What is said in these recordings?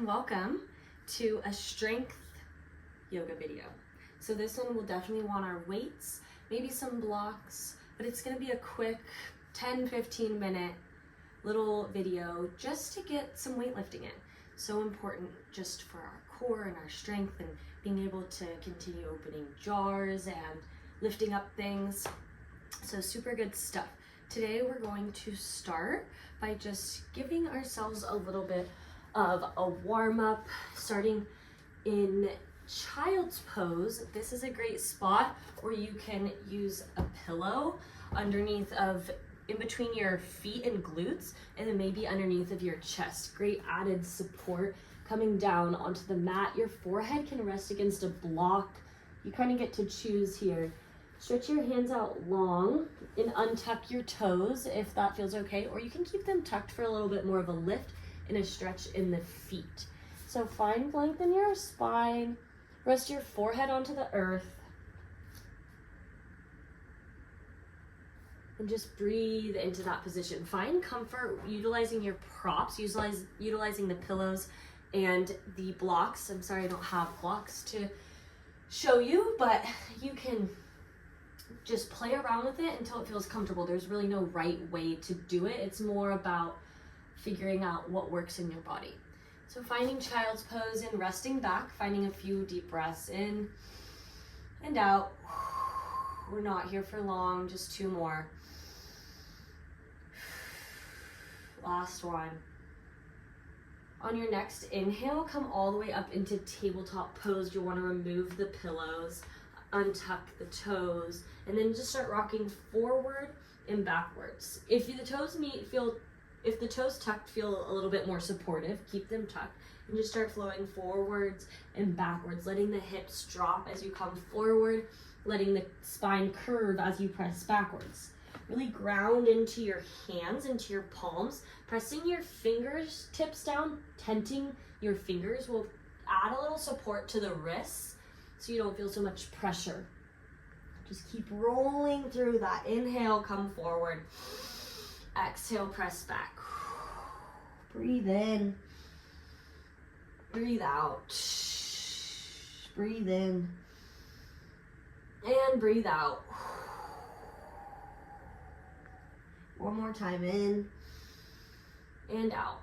and welcome to a strength yoga video. So this one will definitely want our weights, maybe some blocks, but it's going to be a quick 10-15 minute little video just to get some weightlifting in. So important just for our core and our strength and being able to continue opening jars and lifting up things. So super good stuff. Today we're going to start by just giving ourselves a little bit of a warm-up, starting in child's pose. This is a great spot where you can use a pillow underneath of, in between your feet and glutes, and then maybe underneath of your chest. Great added support coming down onto the mat. Your forehead can rest against a block. You kind of get to choose here. Stretch your hands out long and untuck your toes if that feels okay, or you can keep them tucked for a little bit more of a lift and a stretch in the feet. So find length in your spine, rest your forehead onto the earth, and just breathe into that position. Find comfort utilizing your props, utilizing the pillows and the blocks. I'm sorry I don't have blocks to show you, but you can just play around with it until it feels comfortable. There's really no right way to do it. It's more about figuring out what works in your body. So finding child's pose and resting back, finding a few deep breaths in and out. We're not here for long, just 2 more. Last one. On your next inhale, come all the way up into tabletop pose. You'll want to remove the pillows, untuck the toes, and then just start rocking forward and backwards. If the toes tucked feel a little bit more supportive, keep them tucked and just start flowing forwards and backwards, letting the hips drop as you come forward, letting the spine curve as you press backwards. Really ground into your hands, into your palms, pressing your fingers tips down, tenting your fingers will add a little support to the wrists so you don't feel so much pressure. Just keep rolling through that. Inhale, come forward. Exhale, press back. Breathe in. Breathe out. Breathe in. And breathe out. One more time, in and out.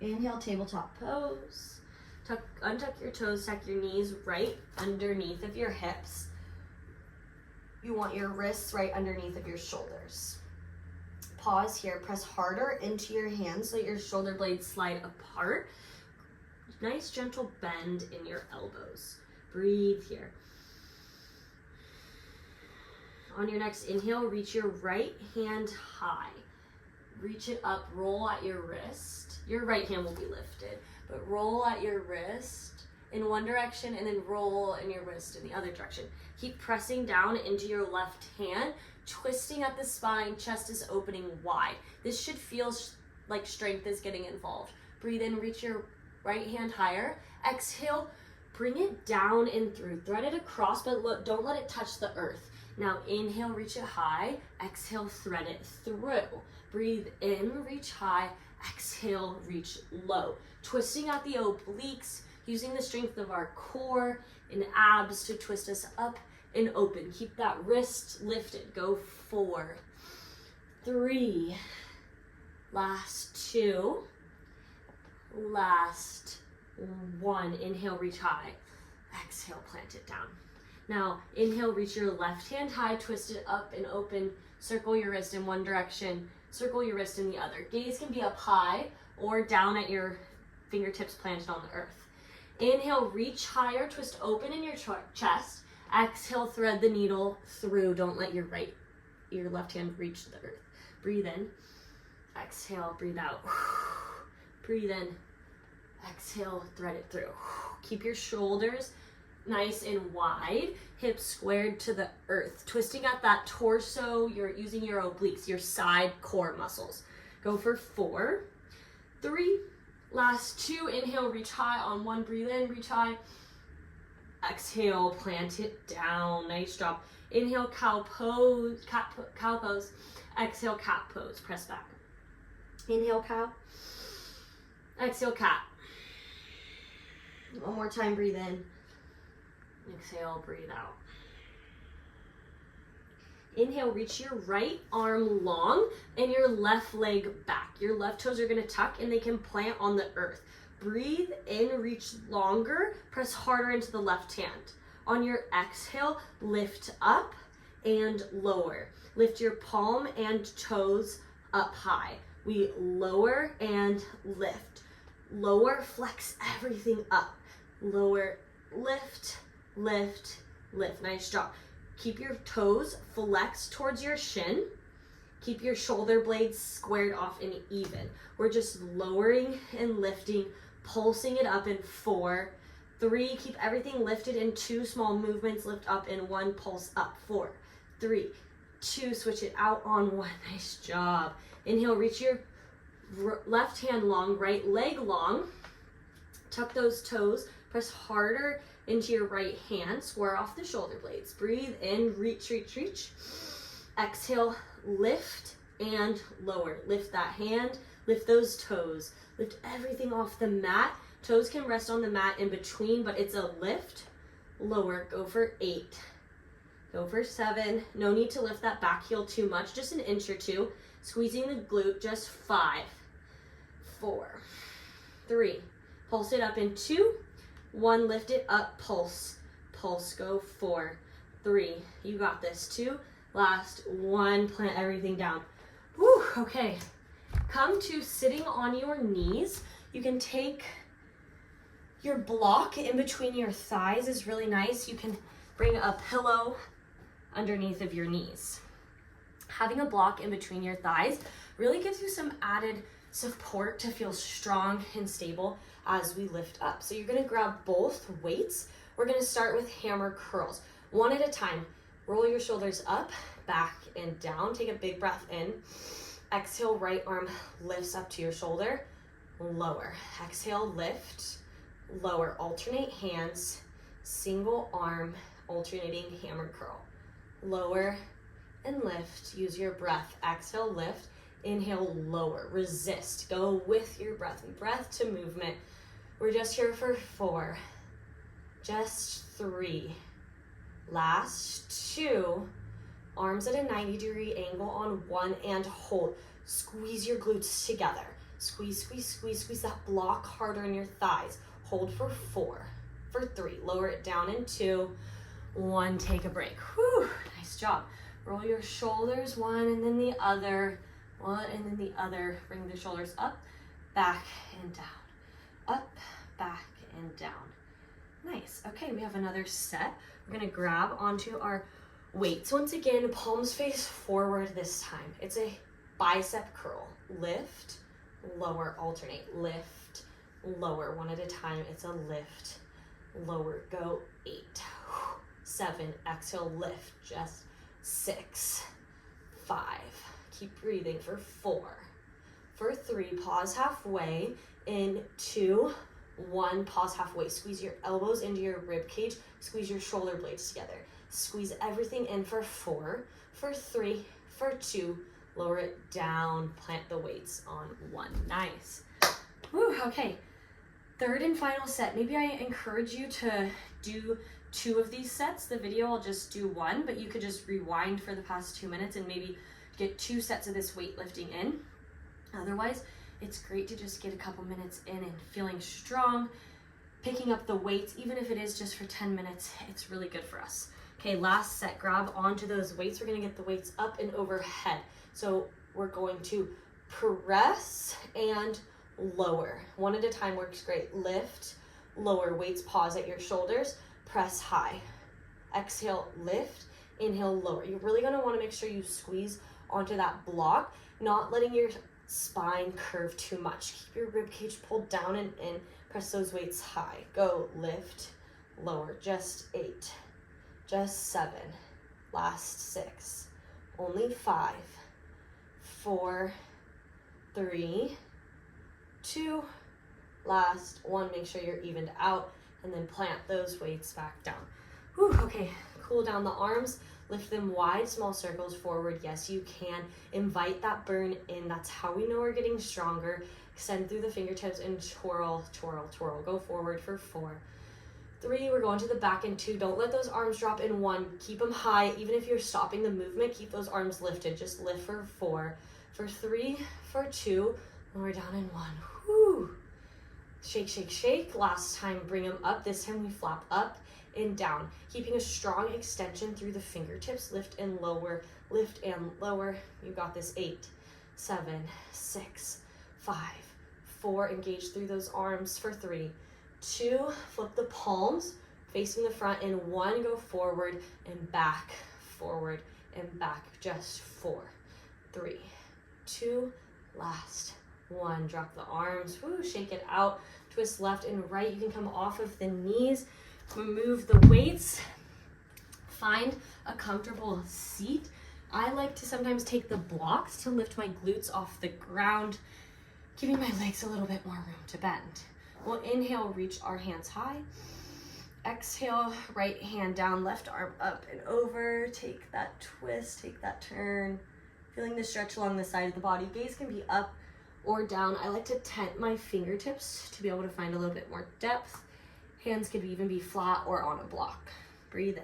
Inhale, tabletop pose. Untuck your toes, tuck your knees right underneath of your hips. You want your wrists right underneath of your shoulders. Pause here, press harder into your hands so your shoulder blades slide apart. Nice gentle bend in your elbows. Breathe here. On your next inhale, reach your right hand high. Reach it up, roll at your wrist. Your right hand will be lifted, but roll at your wrist in one direction and then roll in your wrist in the other direction. Keep pressing down into your left hand, twisting at the spine, chest is opening wide. This should feel like strength is getting involved. Breathe in, reach your right hand higher. Exhale, bring it down and through. Thread it across, but don't let it touch the earth. Now inhale, reach it high. Exhale, thread it through. Breathe in, reach high. Exhale, reach low. Twisting at the obliques, using the strength of our core and abs to twist us up and open. Keep that wrist lifted. Go 4, 3, last 2, last 1. Inhale, reach high. Exhale, plant it down. Now, inhale, reach your left hand high, twist it up and open. Circle your wrist in one direction, circle your wrist in the other. Gaze can be up high or down at your fingertips planted on the earth. Inhale, reach higher, twist open in your chest. Exhale, thread the needle through. Don't let your left hand reach the earth. Breathe in. Exhale, breathe out. Breathe in. Exhale, thread it through. Keep your shoulders nice and wide, hips squared to the earth. Twisting at that torso, you're using your obliques, your side core muscles. Go for 4, 3, last 2. Inhale, reach high on 1. Breathe in, reach high. Exhale, plant it down. Nice job. Inhale, cow pose, cow pose. Exhale, cat pose. Press back. Inhale, cow. Exhale, cat. One more time, breathe in. Exhale, breathe out. Inhale, reach your right arm long and your left leg back. Your left toes are gonna tuck and they can plant on the earth. Breathe in, reach longer, press harder into the left hand. On your exhale, lift up and lower. Lift your palm and toes up high. We lower and lift. Lower, flex everything up. Lower, lift, lift, lift. Nice job. Keep your toes flexed towards your shin. Keep your shoulder blades squared off and even. We're just lowering and lifting, pulsing it up in 4, 3. Keep everything lifted in 2 small movements. Lift up in 1, pulse up. 4, 3, 2. Switch it out on 1. Nice job. Inhale, reach your left hand long, right leg long. Tuck those toes. Press harder into your right hand. Square off the shoulder blades. Breathe in, reach, reach, reach. Exhale, lift and lower. Lift that hand, lift those toes. Lift everything off the mat. Toes can rest on the mat in between, but it's a lift. Lower, go for 8. Go for 7. No need to lift that back heel too much, just an inch or 2. Squeezing the glute, just 5, 4, 3. Pulse it up in 2, 1, lift it up, pulse, pulse, go 4, 3. You got this. 2, last 1, plant everything down. Whew, okay. Come to sitting on your knees. You can take your block in between your thighs is really nice. You can bring a pillow underneath of your knees. Having a block in between your thighs really gives you some added support to feel strong and stable as we lift up. So you're gonna grab both weights. We're gonna start with hammer curls. 1 at a time. Roll your shoulders up, back, and down. Take a big breath in. Exhale, right arm lifts up to your shoulder. Lower. Exhale, lift, lower. Alternate hands, single arm, alternating hammer curl. Lower and lift. Use your breath. Exhale, lift. Inhale, lower. Resist. Go with your breath. Breath to movement. We're just here for 4. Just 3. Last 2. Arms at a 90-degree angle on 1 and hold. Squeeze your glutes together. Squeeze, squeeze, squeeze, squeeze that block harder in your thighs. Hold for 4, for 3. Lower it down in 2, 1. Take a break. Whew, nice job. Roll your shoulders, 1 and then the other, 1 and then the other. Bring the shoulders up, back, and down. Up, back, and down. Nice. Okay, we have another set. We're gonna grab onto our weights. Once again, palms face forward this time. It's a bicep curl. Lift, lower, alternate. Lift, lower. 1 at a time. It's a lift, lower. Go 8, 7. Exhale, lift. Just 6, 5. Keep breathing for 4, for 3. Pause halfway. In 2, 1. Pause halfway. Squeeze your elbows into your rib cage. Squeeze your shoulder blades together. Squeeze everything in for 4, for 3, for 2. Lower it down. Plant the weights on 1. Nice. Woo, okay. Third and final set. Maybe I encourage you to do 2 of these sets. The video, I'll just do 1, but you could just rewind for the past 2 minutes and maybe get 2 sets of this weightlifting in. Otherwise, it's great to just get a couple minutes in and feeling strong, picking up the weights, even if it is just for 10 minutes, it's really good for us. Okay, last set, grab onto those weights. We're gonna get the weights up and overhead. So we're going to press and lower. 1 at a time works great. Lift, lower, weights pause at your shoulders, press high. Exhale, lift, inhale, lower. You're really gonna wanna make sure you squeeze onto that block, not letting your spine curve too much. Keep your rib cage pulled down and in. Press those weights high. Go, lift, lower. Just 8, just 7. Last 6. Only 5, 4, 3, 2. Last 1. Make sure you're evened out and then plant those weights back down. Whew, okay, cool down the arms. Lift them wide, small circles forward. Yes, you can. Invite that burn in. That's how we know we're getting stronger. Extend through the fingertips and twirl, twirl, twirl. Go forward for 4. 3, we're going to the back in 2. Don't let those arms drop in 1. Keep them high. Even if you're stopping the movement, keep those arms lifted. Just lift for 4. For 3, for 2, lower down in 1. Whew. Shake, shake, shake. Last time, bring them up. This time we flap up and down. Keeping a strong extension through the fingertips. Lift and lower, lift and lower. You got this. 8, 7, 6, 5, 4. Engage through those arms for 3, 2, flip the palms facing the front, and 1, go forward and back, forward and back. Just 4, 3, 2, last 1. Drop the arms, woo, shake it out, twist left and right. You can come off of the knees, remove the weights, find a comfortable seat. I like to sometimes take the blocks to lift my glutes off the ground, giving my legs a little bit more room to bend. We'll inhale, reach our hands high. Exhale, right hand down, left arm up and over. Take that twist, take that turn. Feeling the stretch along the side of the body. Gaze can be up or down. I like to tent my fingertips to be able to find a little bit more depth. Hands could even be flat or on a block. Breathe in,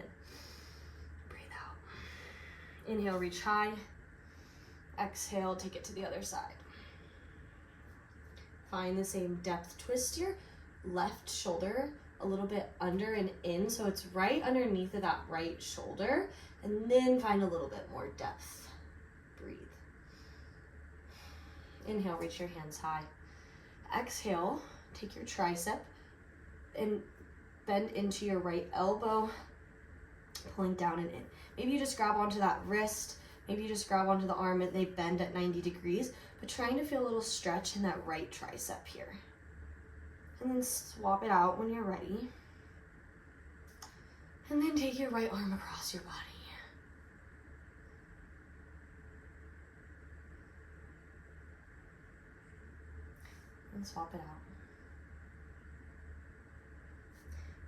breathe out. Inhale, reach high. Exhale, take it to the other side. Find the same depth. Twist your left shoulder a little bit under and in, so it's right underneath of that right shoulder, and then find a little bit more depth. Breathe. Inhale, reach your hands high. Exhale, take your tricep and bend into your right elbow, pulling down and in. Maybe you just grab onto that wrist, maybe you just grab onto the arm and they bend at 90 degrees, but trying to feel a little stretch in that right tricep here. And then swap it out when you're ready. And then take your right arm across your body. And swap it out.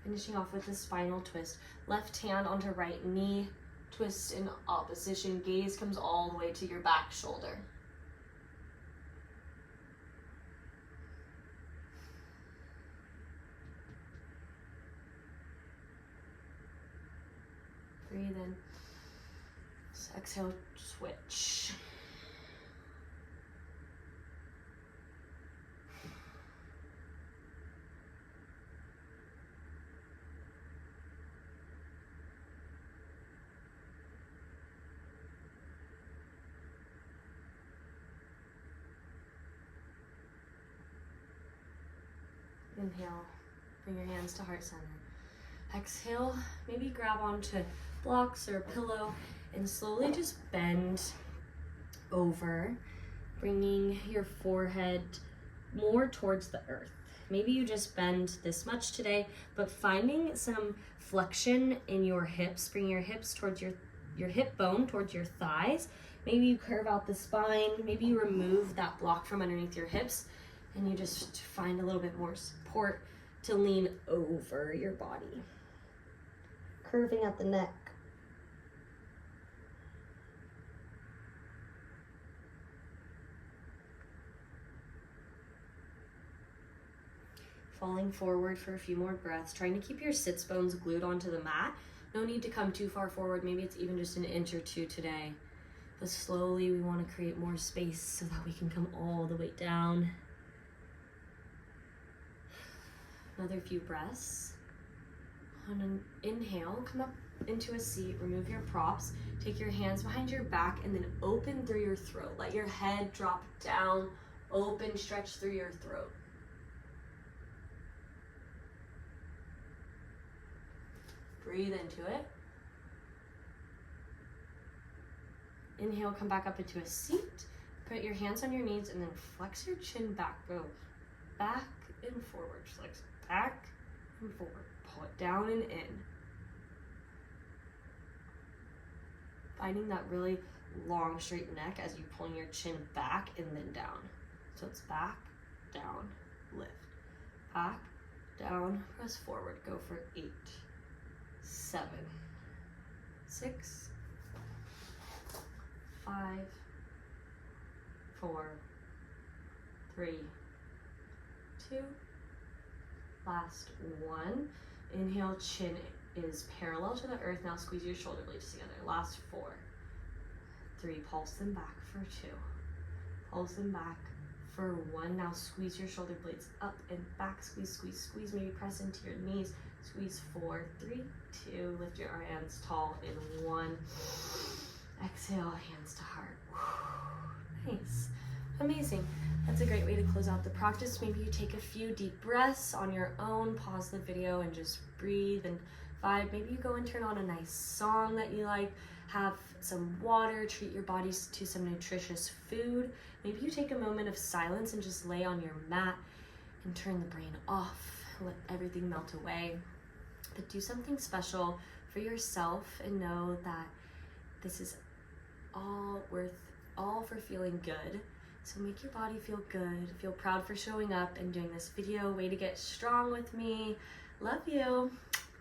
Finishing off with the spinal twist. Left hand onto right knee. Twist in opposition. Gaze comes all the way to your back shoulder. Breathe in. Just exhale, switch. Inhale, bring your hands to heart center. Exhale, maybe grab onto blocks or a pillow and slowly just bend over, bringing your forehead more towards the earth. Maybe you just bend this much today, but finding some flexion in your hips, bring your hips towards your hip bone, towards your thighs. Maybe you curve out the spine, maybe you remove that block from underneath your hips, and you just find a little bit more support to lean over your body. Curving at the neck. Falling forward for a few more breaths, trying to keep your sits bones glued onto the mat. No need to come too far forward. Maybe it's even just an inch or two today. But slowly we want to create more space so that we can come all the way down. Another few breaths. On an inhale, come up into a seat, remove your props, take your hands behind your back, and then open through your throat. Let your head drop down, open, stretch through your throat. Breathe into it. Inhale, come back up into a seat. Put your hands on your knees and then flex your chin back. Go back and forward. Flex back and forward. Pull it down and in. Finding that really long, straight neck as you pull your chin back and then down. So it's back, down, lift. Back, down, press forward. Go for 8, 7, 6, 5, 4, 3, 2. Last 1. Inhale, chin is parallel to the earth. Now squeeze your shoulder blades together. Last 4. 3, pulse them back for 2. Pulse them back for 1. Now squeeze your shoulder blades up and back. Squeeze, squeeze, squeeze. Maybe press into your knees. Squeeze 4, 3, 2. Lift your hands tall in 1. Exhale, hands to heart. Nice. Amazing. That's a great way to close out the practice. Maybe you take a few deep breaths on your own, pause the video and just breathe and vibe. Maybe you go and turn on a nice song that you like, have some water, treat your bodies to some nutritious food. Maybe you take a moment of silence and just lay on your mat and turn the brain off, let everything melt away. But do something special for yourself and know that this is all for feeling good. So make your body feel good, feel proud for showing up and doing this video. Way to get strong with me. Love you.